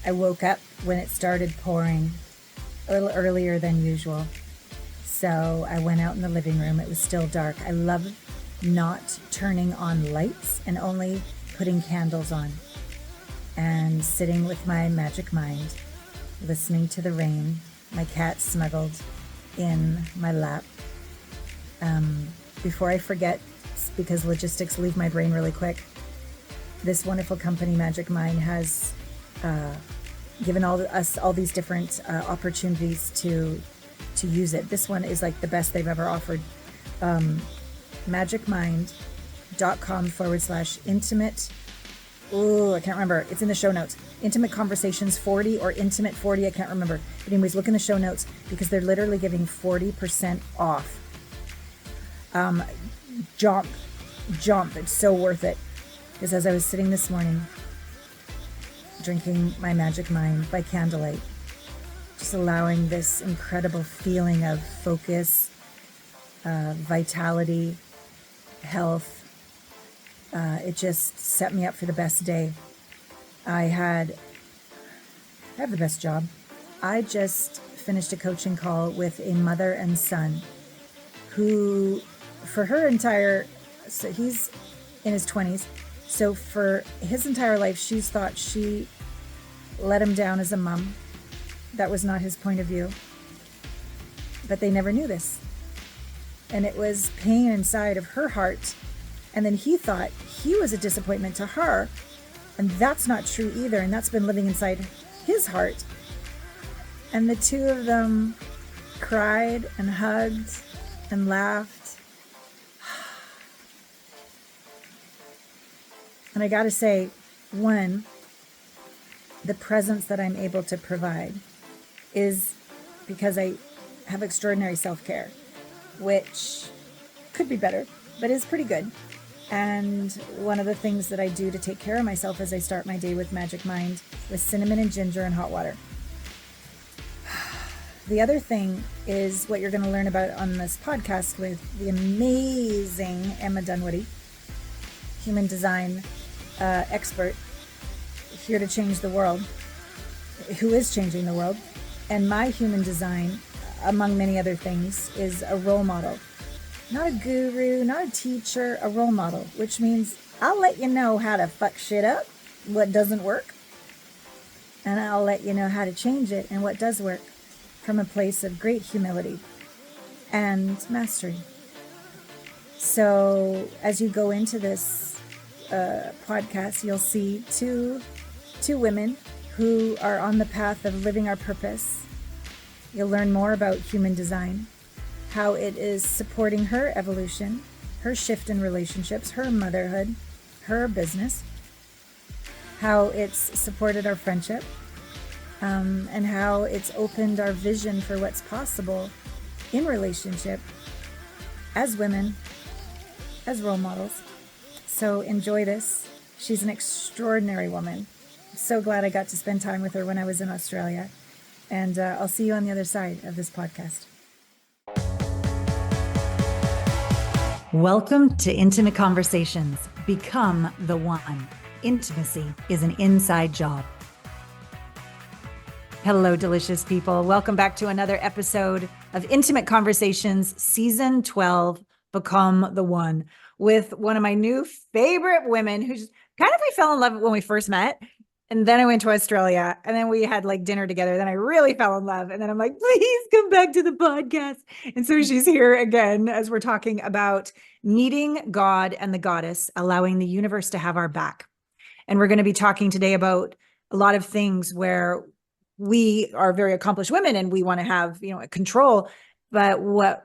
I woke up when it started pouring a little earlier than usual. So I went out in the living room. It was still dark. I love not turning on lights and only putting candles on and sitting with my magic mind, listening to the rain, my cat snuggled in my lap. Before I forget, because logistics leave my brain really quick, this wonderful company, Magic Mind, has given us all these different opportunities to use it. This one is like the best they've ever offered. magicmind.com/intimate. Oh, I can't remember. It's in the show notes. Intimate Conversations 40 or Intimate 40. I can't remember. But anyways, look in the show notes because they're literally giving 40% off. Jump. It's so worth it. Because as I was sitting this morning, drinking my Magic Mind by candlelight, just allowing this incredible feeling of focus, vitality, health, it just set me up for the best day. I have the best job. I just finished a coaching call with a mother and son who, for her entire, so he's in his 20s. So for his entire life, she's thought she let him down as a mom. That was not his point of view. But they never knew this. And it was pain inside of her heart. And then he thought he was a disappointment to her. And that's not true either. And that's been living inside his heart. And the two of them cried and hugged and laughed. And I got to say, one, the presence that I'm able to provide is because I have extraordinary self-care, which could be better, but is pretty good. And one of the things that I do to take care of myself is I start my day with Magic Mind with cinnamon and ginger and hot water. The other thing is what you're going to learn about on this podcast with the amazing Emma Dunwoody, human design expert, here to change the world, who is changing the world. And my human design, among many other things, is a role model. Not a guru, not a teacher, a role model, which means I'll let you know how to fuck shit up, what doesn't work, and I'll let you know how to change it and what does work from a place of great humility and mastery. So as you go into this podcast, you'll see two women who are on the path of living our purpose. You'll learn more about human design, how it is supporting her evolution, her shift in relationships, her motherhood, her business, how it's supported our friendship, and how it's opened our vision for what's possible in relationship as women, as role models. So enjoy this. She's an extraordinary woman. I'm so glad I got to spend time with her when I was in Australia. And I'll see you on the other side of this podcast. Welcome to Intimate Conversations. Become the one. Intimacy is an inside job. Hello, delicious people. Welcome back to another episode of Intimate Conversations, Season 12, Become the One, with one of my new favorite women who just kind of, we fell in love when we first met. And then I went to Australia and then we had like dinner together. Then I really fell in love. And then I'm like, please come back to the podcast. And so she's here again as we're talking about meeting God and the goddess, allowing the universe to have our back. And we're going to be talking today about a lot of things where we are very accomplished women and we want to have, control. But what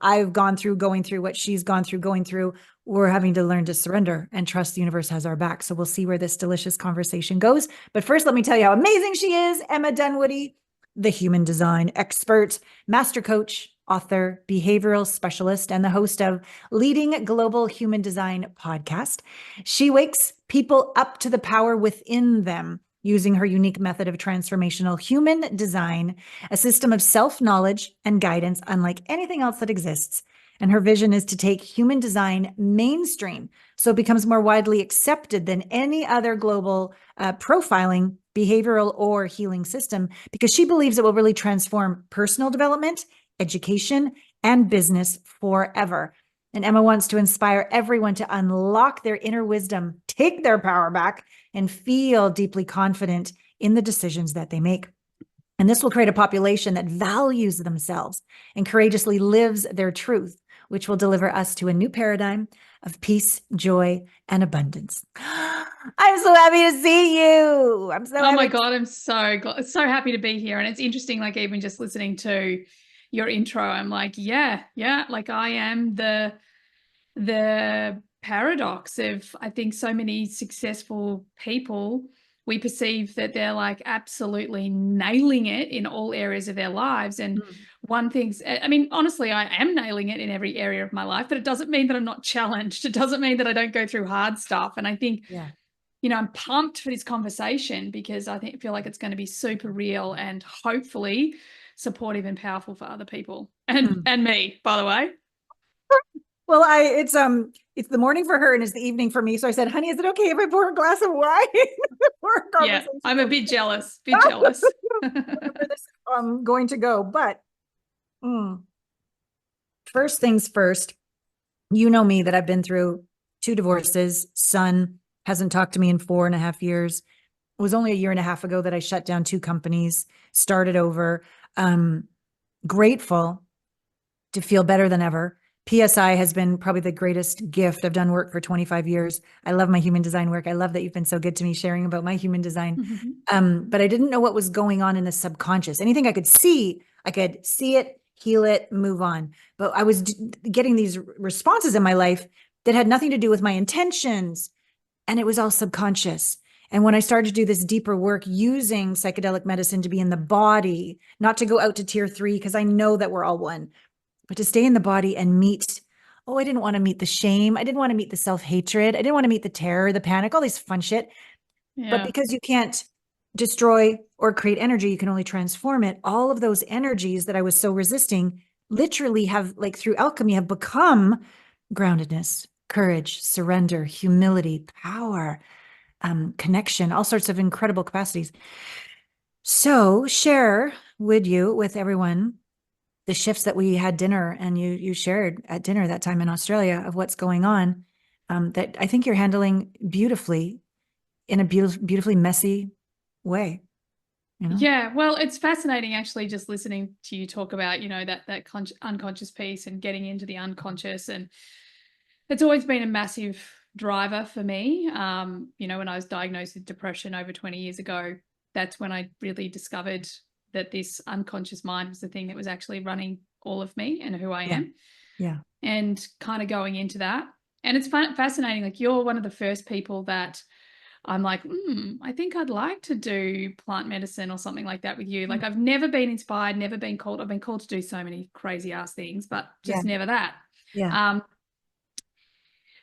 I've gone through, going through what she's gone through, going through, we're having to learn to surrender and trust the universe has our back. So we'll see where this delicious conversation goes. But first, let me tell you how amazing she is. Emma Dunwoody, the human design expert, master coach, author, behavioral specialist, and the host of Leading Global Human Design podcast. She wakes people up to the power within them using her unique method of transformational human design, a system of self-knowledge and guidance unlike anything else that exists. And her vision is to take human design mainstream so it becomes more widely accepted than any other global profiling behavioral or healing system, because she believes it will really transform personal development, education, and business forever. And Emma wants to inspire everyone to unlock their inner wisdom, take their power back, and feel deeply confident in the decisions that they make. And this will create a population that values themselves and courageously lives their truth, which will deliver us to a new paradigm of peace, joy, and abundance. I'm so happy to see you. I'm so Oh my happy. God, I'm so happy to be here. And it's interesting, like even just listening to your intro, I'm like, yeah, like I am the paradox of, I think, so many successful people. We perceive that they're like absolutely nailing it in all areas of their lives. And one thing's, I mean, honestly, I am nailing it in every area of my life, but it doesn't mean that I'm not challenged. It doesn't mean that I don't go through hard stuff. And I think, Yeah. I'm pumped for this conversation because I feel like it's going to be super real and hopefully supportive and powerful for other people and me, by the way. Well, it's the morning for her and it's the evening for me. So I said, honey, is it okay if I pour a glass of wine before our Yeah, conversation I'm a goes? bit jealous, bit jealous. Where this going to go. But first things first, you know me that I've been through 2 divorces. Son hasn't talked to me in 4.5 years. It was only a year and a half ago that I shut down 2 companies, started over. Grateful to feel better than ever. PSI has been probably the greatest gift. I've done work for 25 years. I love my human design work. I love that you've been so good to me sharing about my human design. But I didn't know what was going on in the subconscious. Anything I could see it, heal it, move on. But I was getting these responses in my life that had nothing to do with my intentions. And it was all subconscious. And when I started to do this deeper work using psychedelic medicine to be in the body, not to go out to tier 3, because I know that we're all one, but to stay in the body and meet, I didn't want to meet the shame. I didn't want to meet the self-hatred. I didn't want to meet the terror, the panic, all this fun shit. But Yeah. because you can't destroy or create energy, you can only transform it. All of those energies that I was so resisting literally have, like through alchemy, have become groundedness, courage, surrender, humility, power, connection, all sorts of incredible capacities. So share with everyone the shifts that we had dinner and you shared at dinner that time in Australia of what's going on, that I think you're handling beautifully in a beautifully messy way, Yeah, well, it's fascinating actually just listening to you talk about, that unconscious piece and getting into the unconscious. And it's always been a massive driver for me. When I was diagnosed with depression over 20 years ago, that's when I really discovered that this unconscious mind was the thing that was actually running all of me and who I Yeah. am. Yeah. And kind of going into that. And it's fascinating. Like you're one of the first people that I'm like, I think I'd like to do plant medicine or something like that with you. Like I've never been inspired, never been called. I've been called to do so many crazy ass things, but Yeah. just never that. Yeah.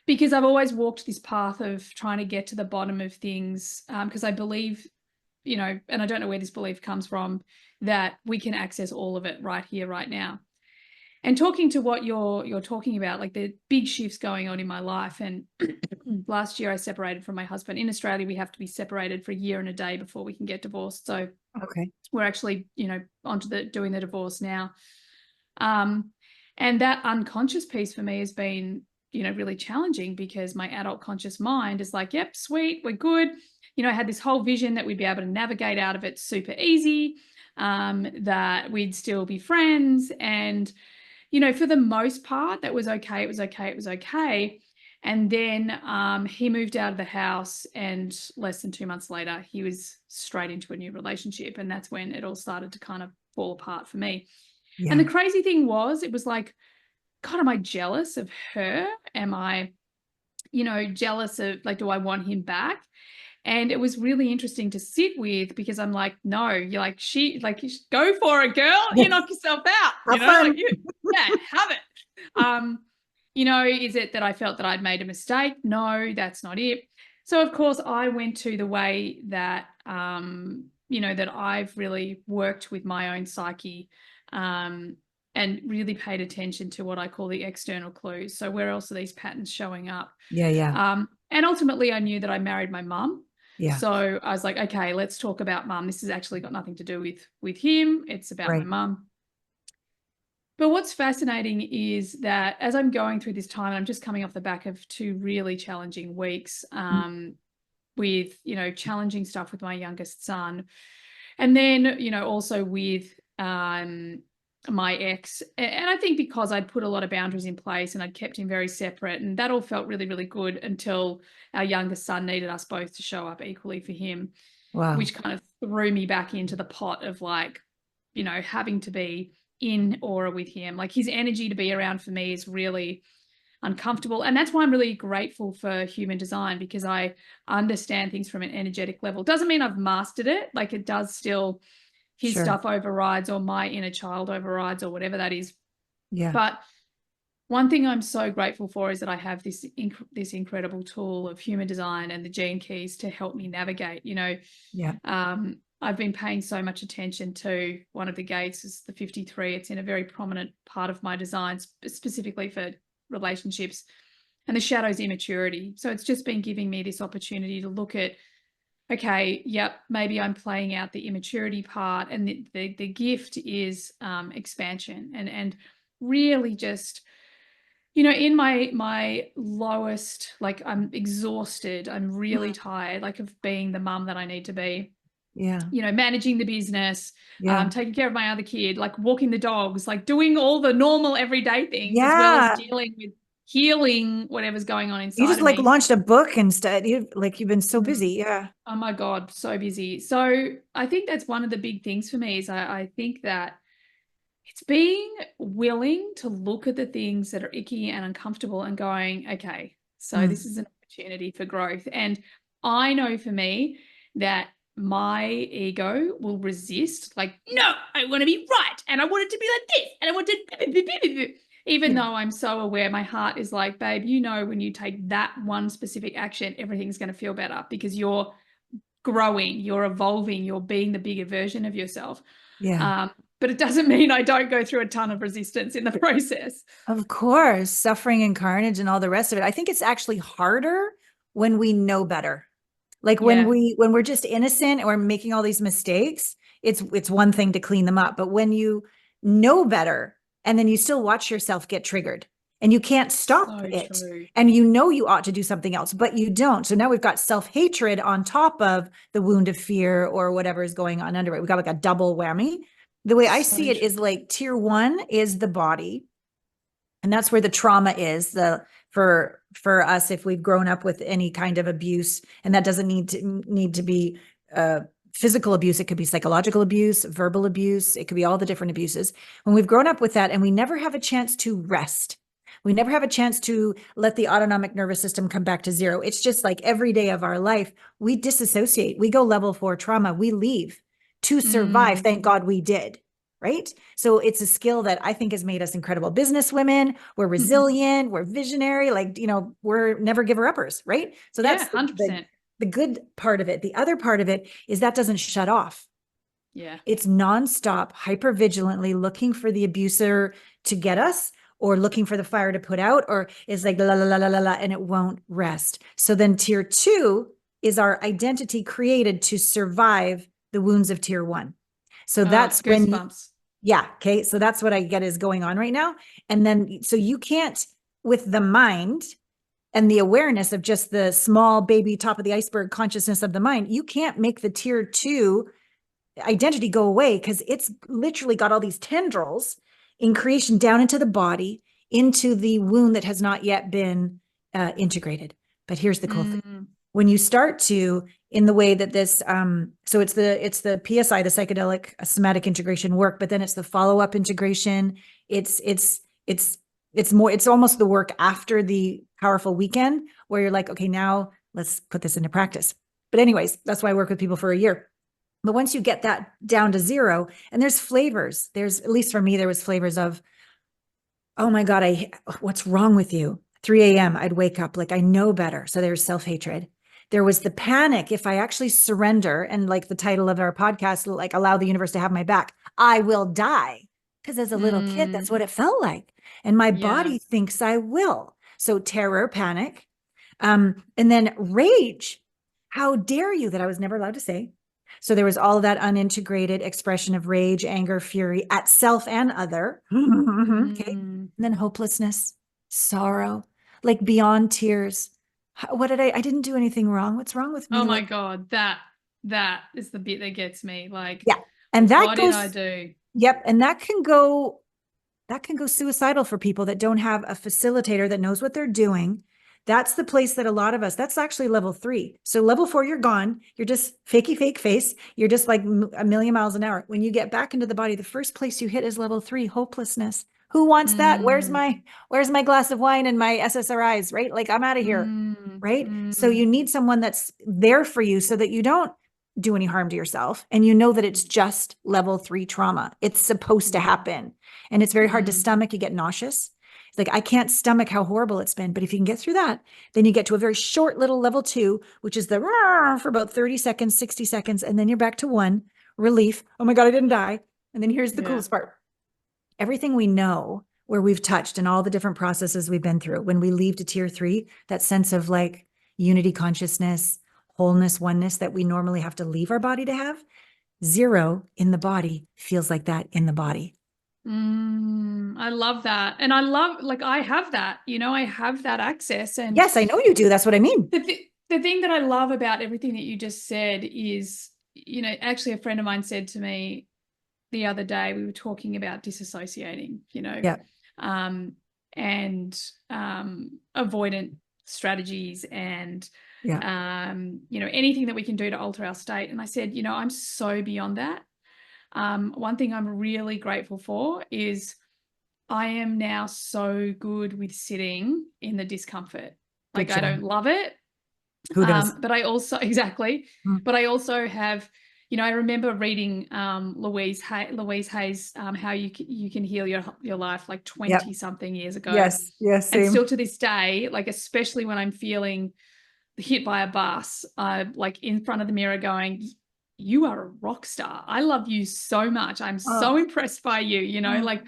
Because I've always walked this path of trying to get to the bottom of things. Because I believe, and I don't know where this belief comes from, that we can access all of it right here, right now. And talking to what you're talking about, like the big shifts going on in my life. And last year I separated from my husband. In Australia, we have to be separated for a year and a day before we can get divorced. So Okay. we're actually, onto doing the divorce now. And that unconscious piece for me has been, really challenging because my adult conscious mind is like, yep, sweet, we're good. I had this whole vision that we'd be able to navigate out of it super easy, that we'd still be friends. And for the most part, that was okay. It was okay. It was okay. And then he moved out of the house, and less than 2 months later, he was straight into a new relationship. And that's when it all started to kind of fall apart for me. Yeah. And the crazy thing was, it was like, God, am I jealous of her? Am I, jealous of, like, do I want him back? And it was really interesting to sit with because I'm like, no, you're like, you go for it, girl. You knock yourself out, Have fun. have it. Is it that I felt that I'd made a mistake? No, that's not it. So of course I went to the way that, that I've really worked with my own psyche, and really paid attention to what I call the external clues. So where else are these patterns showing up? Yeah. Yeah. And ultimately I knew that I married my mum. Yeah. So I was like, okay, let's talk about mum. This has actually got nothing to do with him. It's about my Right. mum. But what's fascinating is that as I'm going through this time, I'm just coming off the back of 2 really challenging weeks, with, challenging stuff with my youngest son. And then, also with my ex. And I think because I'd put a lot of boundaries in place and I'd kept him very separate, and that all felt really, really good until our youngest son needed us both to show up equally for him, Wow. which kind of threw me back into the pot of like, having to be in aura with him. Like his energy to be around for me is really uncomfortable. And that's why I'm really grateful for human design, because I understand things from an energetic level. Doesn't mean I've mastered it. Like it does still, his Sure. stuff overrides, or my inner child overrides, or whatever that is. Yeah. But one thing I'm so grateful for is that I have this incredible tool of human design and the gene keys to help me navigate. Yeah. I've been paying so much attention to one of the gates is the 53. It's in a very prominent part of my design, specifically for relationships, and the shadow's immaturity. So it's just been giving me this opportunity to look at, okay, yep, maybe I'm playing out the immaturity part, and the gift is expansion, and really just, in my lowest, like I'm exhausted, I'm really tired, like of being the mum that I need to be, Yeah. managing the business, Yeah. taking care of my other kid, like walking the dogs, like doing all the normal everyday things, as well as Yeah. dealing with healing whatever's going on You inside just of like me. launched a book instead. You've been so Mm. busy. Yeah. Oh my God, so busy. So I think that's one of the big things for me is I think that it's being willing to look at the things that are icky and uncomfortable and going, okay, so this Mm. is an opportunity for growth. And I know for me that my ego will resist, like, no, I want to be right. And I want it to be like this. And I want to, even Yeah. though I'm so aware, my heart is like, babe, when you take that one specific action, everything's going to feel better because you're growing, you're evolving, you're being the bigger version of yourself. Yeah. But it doesn't mean I don't go through a ton of resistance in the process. Of course, suffering and carnage and all the rest of it. I think it's actually harder when we know better. Like Yeah, when we're just innocent or making all these mistakes, it's one thing to clean them up. But when you know better and then you still watch yourself get triggered and you can't stop so it true. and you ought to do something else, but you don't. So now we've got self-hatred on top of the wound of fear or whatever is going on under it. We've got like a double whammy. The way I see So it is true. like tier 1 is the body, and that's where the trauma is, for us, if we've grown up with any kind of abuse, and that doesn't need to be physical abuse. It could be psychological abuse, verbal abuse. It could be all the different abuses. When we've grown up with that and we never have a chance to rest, we never have a chance to let the autonomic nervous system come back to zero. It's just like every day of our life, we disassociate. We go level 4 trauma. We leave to survive. Mm, Thank God we did. Right. So it's a skill that I think has made us incredible business women. We're resilient. We're visionary. Like, we're never giver uppers. Right. So yeah, that's 100%. the good part of it. The other part of it is that doesn't shut off. Yeah. It's nonstop, hyper vigilantly looking for the abuser to get us, or looking for the fire to put out, or is like la la la la la la, and it won't rest. So then tier 2 is our identity created to survive the wounds of tier 1. So Oh, that's when goosebumps. yeah, okay. So that's what I get is going on right now. And then, so you can't, with the mind and the awareness of just the small baby top of the iceberg consciousness of the mind, you can't make the tier 2 identity go away, because it's literally got all these tendrils in creation down into the body, into the wound that has not yet been integrated. But here's the cool thing. Mm, When you start to, in the way that this, so it's the PSI, the psychedelic somatic integration work, but then it's the follow-up integration. It's more, it's almost the work after the powerful weekend where you're like, okay, now let's put this into practice. But anyways, that's why I work with people for a year. But once you get that down to zero, and there's flavors, at least for me, there was flavors of, oh my God, what's wrong with you? 3 a.m. I'd wake up like I know better. So there's self-hatred. There was the panic. If I actually surrender, and like the title of our podcast, like allow the universe to have my back, I will die. Because as a little kid, that's what it felt like. And my yeah. body thinks I will. So terror, panic, and then rage. How dare you, that I was never allowed to say. So there was all of that unintegrated expression of rage, anger, fury at self and other. Okay. Mm. And then hopelessness, sorrow, like beyond tears. What did I didn't do anything wrong. What's wrong with Oh me? my Like, God, that is the bit that gets me. Like, yeah. And that what did I goes, do? yep. And that can go suicidal for people that don't have a facilitator that knows what they're doing. That's the place that a lot of us, that's actually level 3. So level 4, you're gone. You're just fakey fake face. You're just like a million miles an hour. When you get back into the body, the first place you hit is level 3, hopelessness. Who wants that? Mm, Where's my glass of wine and my SSRIs, right? Like I'm out of here, mm, right? So mm, you need someone that's there for you so that you don't do any harm to yourself. And you know that it's just level 3 trauma. It's supposed to happen. And it's very hard to mm, stomach. You get nauseous. It's like, I can't stomach how horrible it's been. But if you can get through that, then you get to a very short little level 2, which is the for about 30 seconds, 60 seconds. And then you're back to 1, relief. Oh my God, I didn't die. And then here's the yeah. coolest part. Everything we know where we've touched and all the different processes we've been through, when we leave to tier 3, that sense of like unity consciousness, wholeness, oneness that we normally have to leave our body to have, 0 in the body feels like that in the body. I love that. And I love, like, I have that, I have that access. And Yes, I know you do. That's what I mean. the thing that I love about everything that you just said is, actually a friend of mine said to me the other day, we were talking about disassociating, Yeah. um, and avoidant strategies and, Yeah. anything that we can do to alter our state. And I said, I'm so beyond that. One thing I'm really grateful for is I am now so good with sitting in the discomfort. Good Like, I job. don't love it. Who does? But I also, exactly, Mm. but I also have, I remember reading Louise Hay's How You Can Heal Your Life, like Yep. 20 something years ago. Yes. Yes. And Same. still to this day, like, especially when I'm feeling hit by a bus, like in front of the mirror going, you are a rock star. I love you so much. I'm so Oh. impressed by you, Oh. like,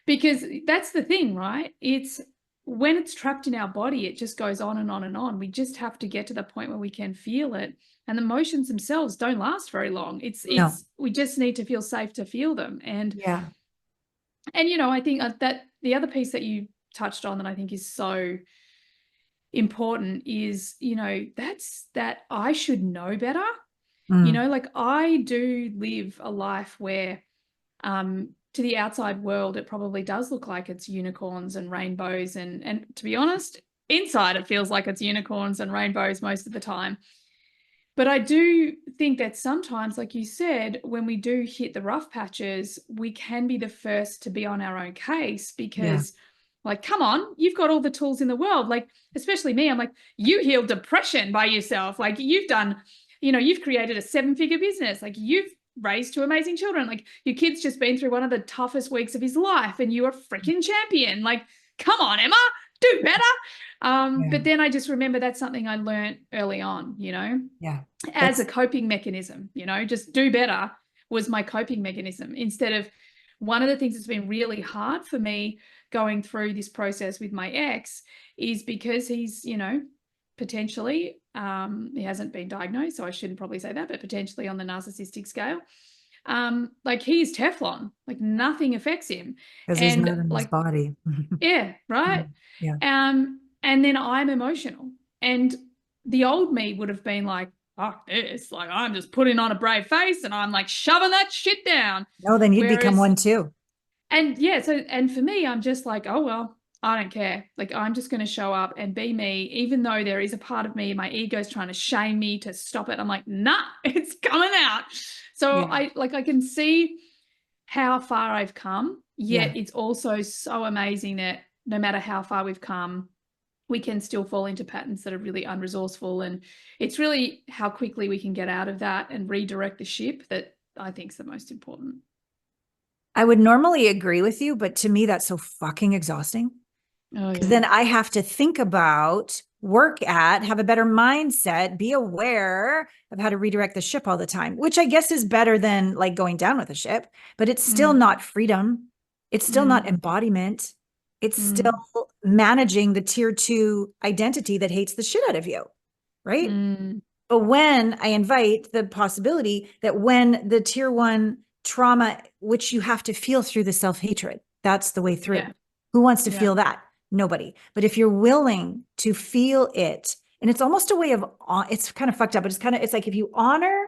because that's the thing, right? It's when it's trapped in our body, it just goes on and on and on. We just have to get to the point where we can feel it. And the emotions themselves don't last very long. No. We just need to feel safe to feel them. Yeah. And I think that the other piece that you touched on that I think is so important is, that's that I should know better. Mm. Like, I do live a life where, to the outside world, it probably does look like it's unicorns and rainbows. And to be honest, inside it feels like it's unicorns and rainbows most of the time. But I do think that sometimes, like you said, when we do hit the rough patches, we can be the first to be on our own case Yeah. because, like, come on, you've got all the tools in the world. Like, especially me, I'm like, you healed depression by yourself. Like, you've done, you've created a 7-figure business. Like, you've raised 2 amazing children. Like, your kid's just been through one of the toughest weeks of his life and you're a freaking champion. Like, come on, Emma, do better. Yeah. But then I just remember that's something I learned early on, Yeah. as a That's coping mechanism, just do better was my coping mechanism. Instead of, one of the things that's been really hard for me going through this process with my ex is because he's, potentially, he hasn't been diagnosed, so I shouldn't probably say that, but potentially on the narcissistic scale. Like, he's Teflon, like nothing affects him. because he's And not in his like, body. yeah, right. Yeah. And then I'm emotional. And the old me would have been like, fuck this. Like, I'm just putting on a brave face and I'm like shoving that shit down. No, then you'd become Whereas, one too. and yeah, so, and for me, I'm just like, oh, well, I don't care. Like, I'm just going to show up and be me, even though there is a part of me, my ego's trying to shame me to stop it. I'm like, nah, it's coming out. So Yeah. I can see how far I've come, Yeah. yet it's also so amazing that no matter how far we've come, we can still fall into patterns that are really unresourceful. And it's really how quickly we can get out of that and redirect the ship that I think is the most important. I would normally agree with you, but to me, that's so fucking exhausting. Oh, Because yeah. then I have to think about, work at, have a better mindset, be aware of how to redirect the ship all the time, which I guess is better than like going down with a ship, but it's still Mm, not freedom. It's still not mm, embodiment. It's still mm, managing the tier 2 identity that hates the shit out of you. Right. mm. But when I invite the possibility that when the tier one trauma, which you have to feel through the self-hatred, that's the way through. Yeah. Who wants to Yeah. feel that? Nobody. But if you're willing to feel it, and it's almost a way of, it's kind of fucked up, but it's like if you honor,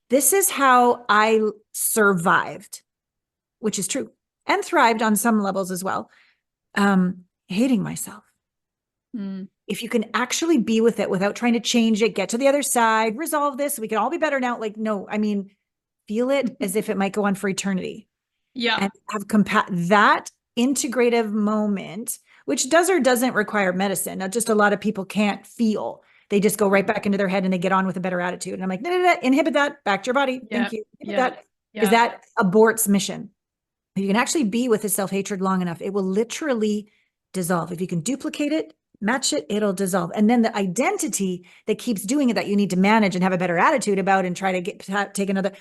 this is how I survived, which is true, and thrived on some levels as well. Hating myself. If you can actually be with it without trying to change it, get to the other side, resolve this, we can all be better now. Like, no, I mean, feel it as if it might go on for eternity. Yeah. And have that integrative moment, which does or doesn't require medicine. Not just a lot of people can't feel. They just go right back into their head and they get on with a better attitude. And I'm like, no, inhibit that, back to your body. Yeah. Thank you. Inhibit Yeah. that. Because that aborts mission. If you can actually be with the self-hatred long enough, it will literally dissolve. If you can duplicate it, match it, it'll dissolve. And then the identity that keeps doing it, that you need to manage and have a better attitude about and try to take another,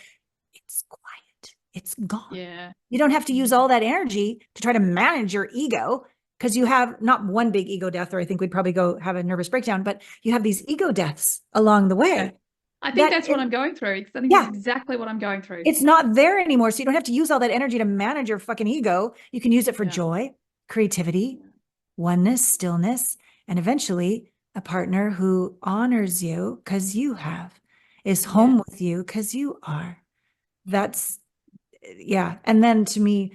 it's quiet. It's gone. Yeah. You don't have to use all that energy to try to manage your ego, because you have not one big ego death, or I think we'd probably go have a nervous breakdown, but you have these ego deaths along the way. Yeah. I think that's what I'm going through. I think that's exactly what I'm going through. It's not there anymore. So you don't have to use all that energy to manage your fucking ego. You can use it for joy, creativity, oneness, stillness, and eventually a partner who honors you because you have, is home with you because you are. That's, And then to me,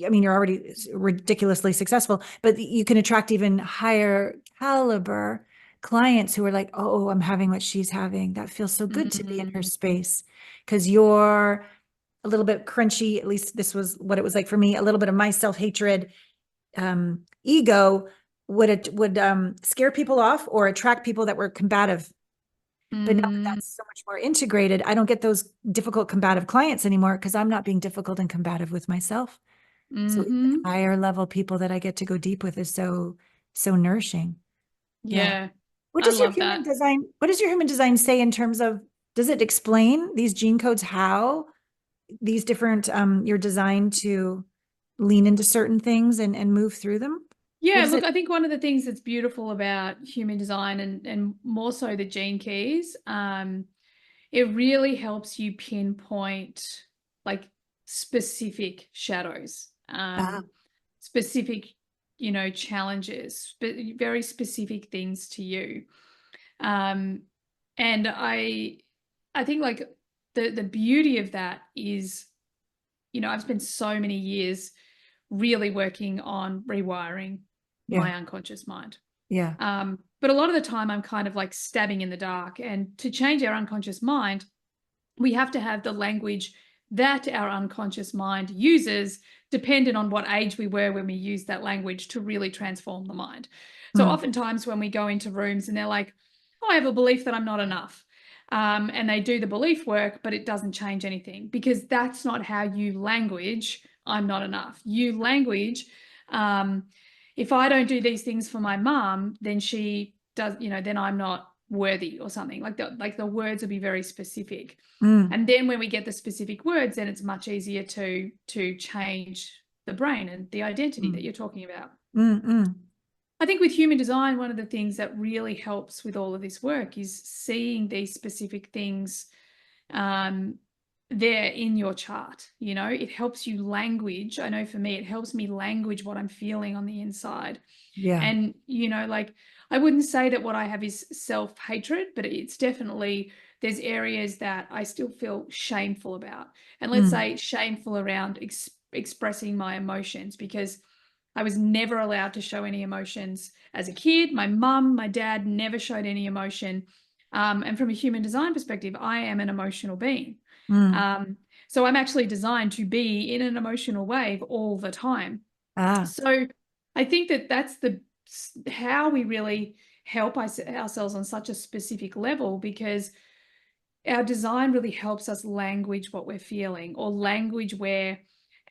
I mean, you're already ridiculously successful, but you can attract even higher caliber clients who are like, oh, I'm having what she's having. That feels so good to be in her space, because you're a little bit crunchy. At least this was what it was like for me. A little bit of my self-hatred ego would scare people off or attract people that were combative. But now that that's so much more integrated, I don't get those difficult combative clients anymore because I'm not being difficult and combative with myself. So higher level people that I get to go deep with is so nourishing. Yeah. What does your human design, what does your human design say in terms of, does it explain these gene codes, how these different, you're designed to lean into certain things and move through them? Yeah, look, I think one of the things that's beautiful about human design and more so the gene keys, it really helps you pinpoint like specific shadows, specific, challenges, very specific things to you. And I think like the beauty of that is, I've spent so many years really working on rewiring my unconscious mind. But a lot of the time I'm kind of like stabbing in the dark, and to change our unconscious mind, we have to have the language that our unconscious mind uses, dependent on what age we were when we used that language to really transform the mind. So oftentimes when we go into rooms and they're like, oh, I have a belief that I'm not enough. And they do the belief work, but it doesn't change anything, because that's not how you language I'm not enough. You language, if I don't do these things for my mom, then she does, then I'm not worthy or something. Like the words will be very specific. And then when we get the specific words, then it's much easier to change the brain and the identity that you're talking about. I think with human design, one of the things that really helps with all of this work is seeing these specific things there in your chart. It helps you language. I know for me, it helps me language what I'm feeling on the inside. And, like, I wouldn't say that what I have is self-hatred, but it's definitely, there's areas that I still feel shameful about. And let's say shameful around expressing my emotions, because I was never allowed to show any emotions as a kid. My mum, my dad never showed any emotion. And from a human design perspective, I am an emotional being. So I'm actually designed to be in an emotional wave all the time. So I think that that's how we really help ourselves on such a specific level, because our design really helps us language what we're feeling, or language where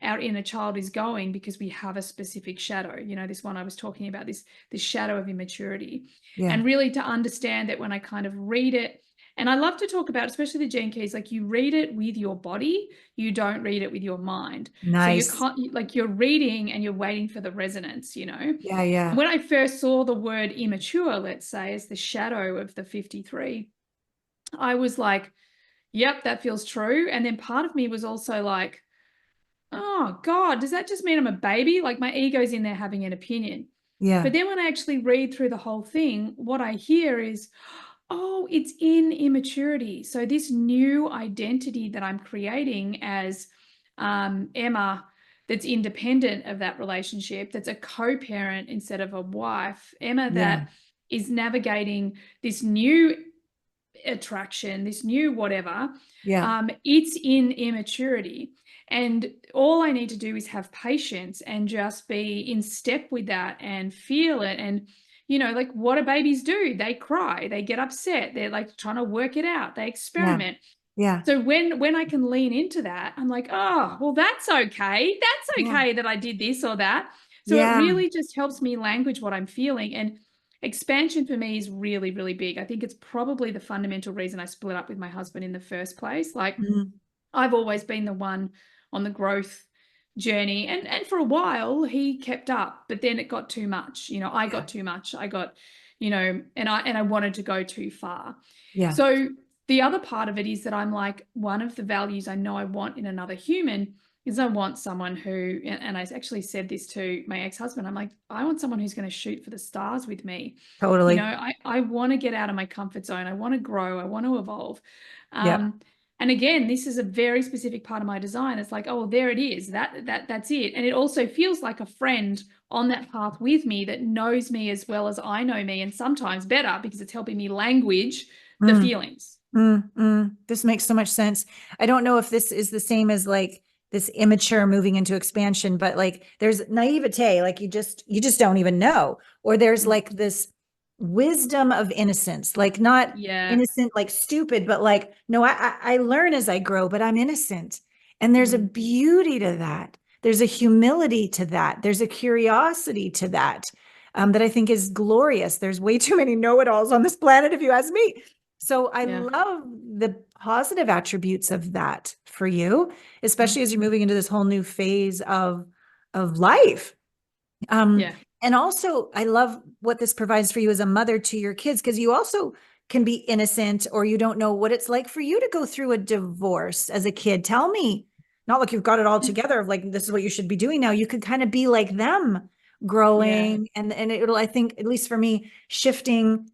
our inner child is going, because we have a specific shadow. This one I was talking about, this shadow of immaturity. And really to understand that when I kind of read it, and I love to talk about, especially the gene keys, like you read it with your body, you don't read it with your mind. Nice. So you're reading and you're waiting for the resonance, And Yeah. when I first saw the word immature, let's say, as the shadow of the 53, I was like, yep, that feels true. And then part of me was also like, oh God, does that just mean I'm a baby? Like my ego's in there having an opinion. Yeah. But then when I actually read through the whole thing, what I hear is, oh, it's in immaturity. So this new identity that I'm creating as Emma, that's independent of that relationship, that's a co-parent instead of a wife, Emma Yeah. that is navigating this new attraction, this new whatever, Yeah. it's in immaturity. And all I need to do is have patience and just be in step with that and feel it. And, like what do babies do? They cry, they get upset, they're like trying to work it out, they Yeah. experiment. Yeah. So when I can lean into that, I'm like, oh, well, that's okay. That's Yeah. okay that I did this or that. So it Yeah. really just helps me language what I'm feeling. And expansion for me is really, really big. I think it's probably the fundamental reason I split up with my husband in the first place. Like Mhm. I've always been the one on the growth journey. And for a while he kept up, but then it got too much. I Yeah. got too much. I got, and I wanted to go too far. Yeah. So the other part of it is that I'm like, one of the values I know I want in another human is I want someone who, and I actually said this to my ex-husband, I'm like, I want someone who's going to shoot for the stars with me. Totally. I want to get out of my comfort zone. I want to grow. I want to evolve. Yeah. And again, this is a very specific part of my design. It's like, oh, well, there it is. That's it. And it also feels like a friend on that path with me that knows me as well as I know me, and sometimes better because it's helping me language the Mm, feelings. This makes so much sense. I don't know if this is the same as like this immature moving into expansion, but like there's naivete, like you just don't even know. Or there's like this wisdom of innocence, like not Yeah. innocent, like stupid, but like, no, I learn as I grow, but I'm innocent. And there's a Mm. beauty to that. There's a humility to that. There's a curiosity to that, that I think is glorious. There's way too many know-it-alls on this planet, if you ask me. So I Yeah. love the positive attributes of that for you, Mm. especially as you're moving into this whole new phase of life. Um, Yeah. and also I love what this provides for you as a mother to your kids, because you also can be innocent, or you don't know what it's like for you to go through a divorce as a kid. Tell me, not like you've got it all together, of like, this is what you should be doing now. You could kind of be like them Yeah. growing, and it'll, I think, at least for me, shifting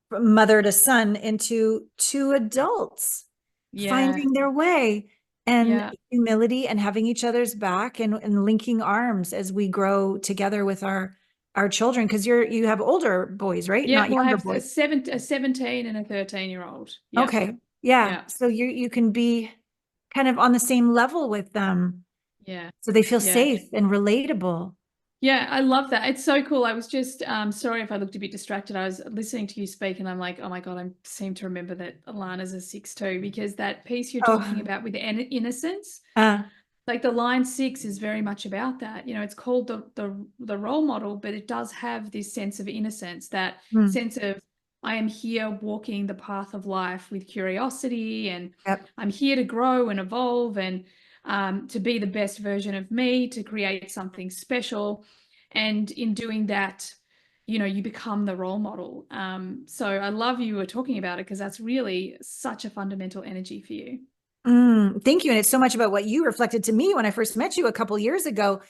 from mother to son into two adults Yeah. finding their way, and Yeah. humility, and having each other's back, and linking arms as we grow together with our children. Because you have older boys, right? Yeah. Not Well, I younger have boys. a 17 and a 13-year-old. Yeah. Okay. Yeah. Yeah. So you can be kind of on the same level with them, Yeah. so they feel Yeah. safe and relatable. Yeah, I love that. It's so cool. I was just sorry if I looked a bit distracted. I was listening to you speak and I'm like, oh my God, I seem to remember that Alana's a 6 too, because that piece you're talking Oh, about with the innocence, uh, like the line 6 is very much about that. It's called the role model, but it does have this sense of innocence, that mm, sense of I am here walking the path of life with curiosity, and yep. I'm here to grow and evolve, and to be the best version of me, to create something special. And in doing that, you become the role model. So I love you were talking about it, because that's really such a fundamental energy for you. Thank you. And it's so much about what you reflected to me when I first met you a couple years ago.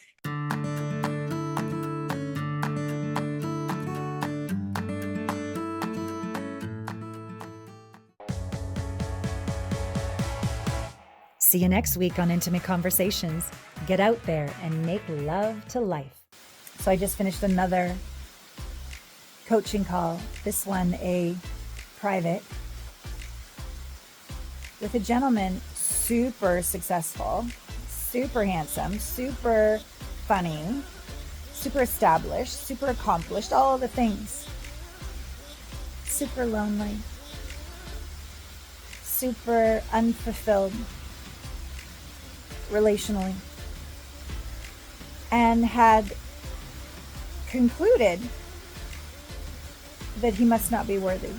See you next week on Intimate Conversations. Get out there and make love to life. So I just finished another coaching call, this one a private, with a gentleman, super successful, super handsome, super funny, super established, super accomplished, all the things. Super lonely, super unfulfilled relationally, and had concluded that he must not be worthy.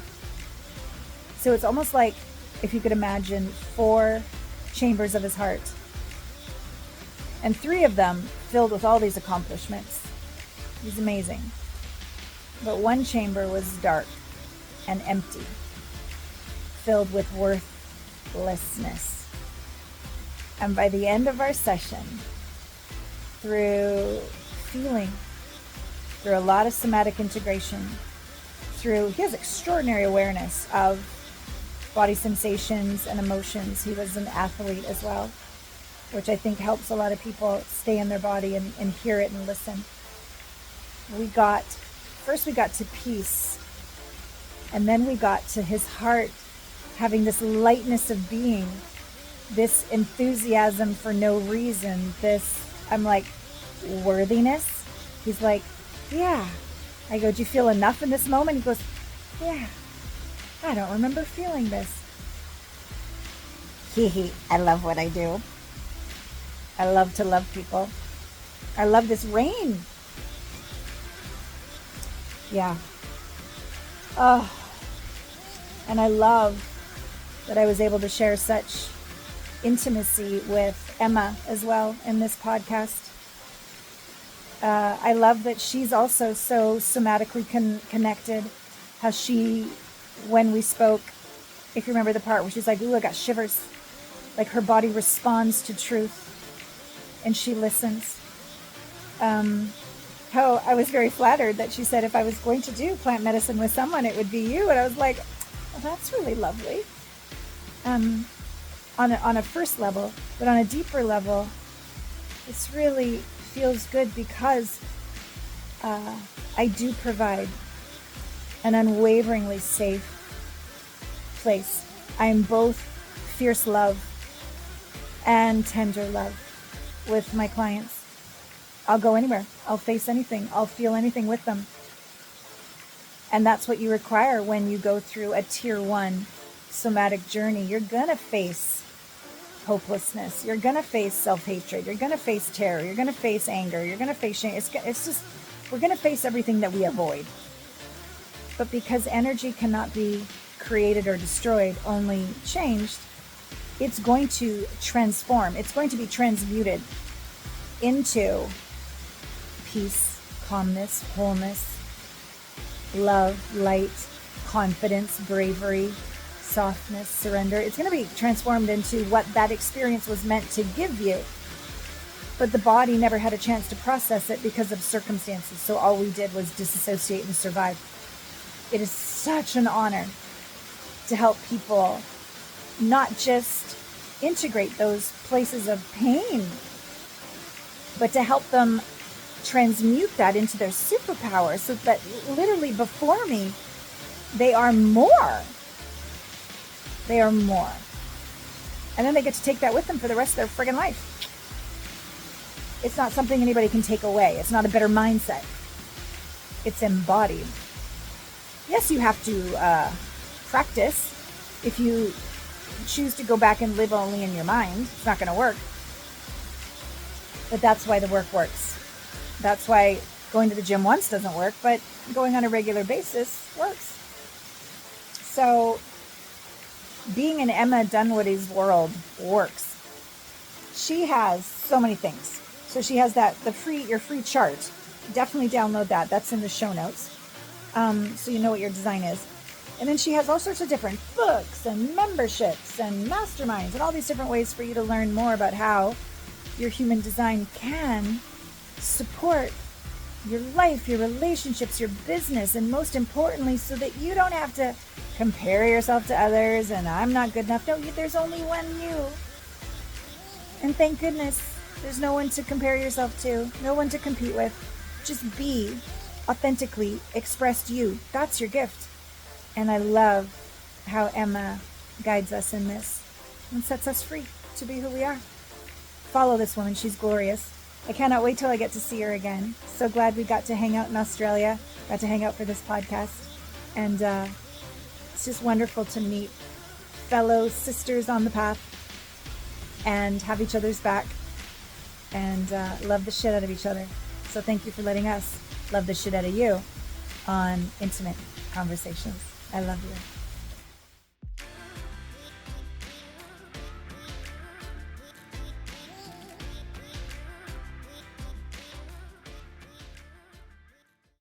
So it's almost like if you could imagine 4 chambers of his heart, and 3 of them filled with all these accomplishments. He's amazing. But one chamber was dark and empty, filled with worthlessness. And by the end of our session, through feeling, through a lot of somatic integration, he has extraordinary awareness of body sensations and emotions. He was an athlete as well, which I think helps a lot of people stay in their body and hear it and listen. First we got to peace, and then we got to his heart having this lightness of being, this enthusiasm for no reason, I'm like, worthiness. He's like, yeah. I go, do you feel enough in this moment? He goes, yeah. I don't remember feeling this. I love what I do. I love to love people. I love this rain. Yeah. Oh. And I love that I was able to share such intimacy with Emma as well in this podcast. I love that she's also so somatically connected. How she, when we spoke, if you remember the part where she's like, ooh, I got shivers. Like her body responds to truth and she listens. How I was very flattered that she said if I was going to do plant medicine with someone, it would be you. And I was like, well, that's really lovely. On a first level, but on a deeper level, it's really feels good because I do provide an unwaveringly safe place. I am both fierce love and tender love with my clients. I'll go anywhere. I'll face anything. I'll feel anything with them. And that's what you require when you go through a tier 1 somatic journey. You're going to face hopelessness. You're going to face self-hatred. You're going to face terror. You're going to face anger. You're going to face shame. It's just, we're going to face everything that we avoid. But because energy cannot be created or destroyed, only changed, it's going to transform. It's going to be transmuted into peace, calmness, wholeness, love, light, confidence, bravery, softness, surrender. It's going to be transformed into what that experience was meant to give you. But the body never had a chance to process it because of circumstances. So all we did was disassociate and survive. It is such an honor to help people not just integrate those places of pain, but to help them transmute that into their superpower so that literally before me, they are more. They are more. And then they get to take that with them for the rest of their friggin' life. It's not something anybody can take away. It's not a better mindset. It's embodied. Yes, you have to practice. If you choose to go back and live only in your mind, it's not going to work. But that's why the work works. That's why going to the gym once doesn't work, but going on a regular basis works. So being in Emma Dunwoody's world works. She has so many things. So she has your free chart. Definitely download that. That's in the show notes. So you know what your design is. And then she has all sorts of different books and memberships and masterminds and all these different ways for you to learn more about how your human design can support your life, your relationships, your business, and most importantly, so that you don't have to compare yourself to others and I'm not good enough. No, there's only one you. And thank goodness there's no one to compare yourself to, no one to compete with. Just be authentically expressed you. That's your gift. And I love how Emma guides us in this and sets us free to be who we are. Follow this woman. She's glorious. I cannot wait till I get to see her again. So glad we got to hang out in Australia, got to hang out for this podcast. And it's just wonderful to meet fellow sisters on the path and have each other's back and love the shit out of each other. So thank you for letting us love the shit out of you on Intimate Conversations. I love you.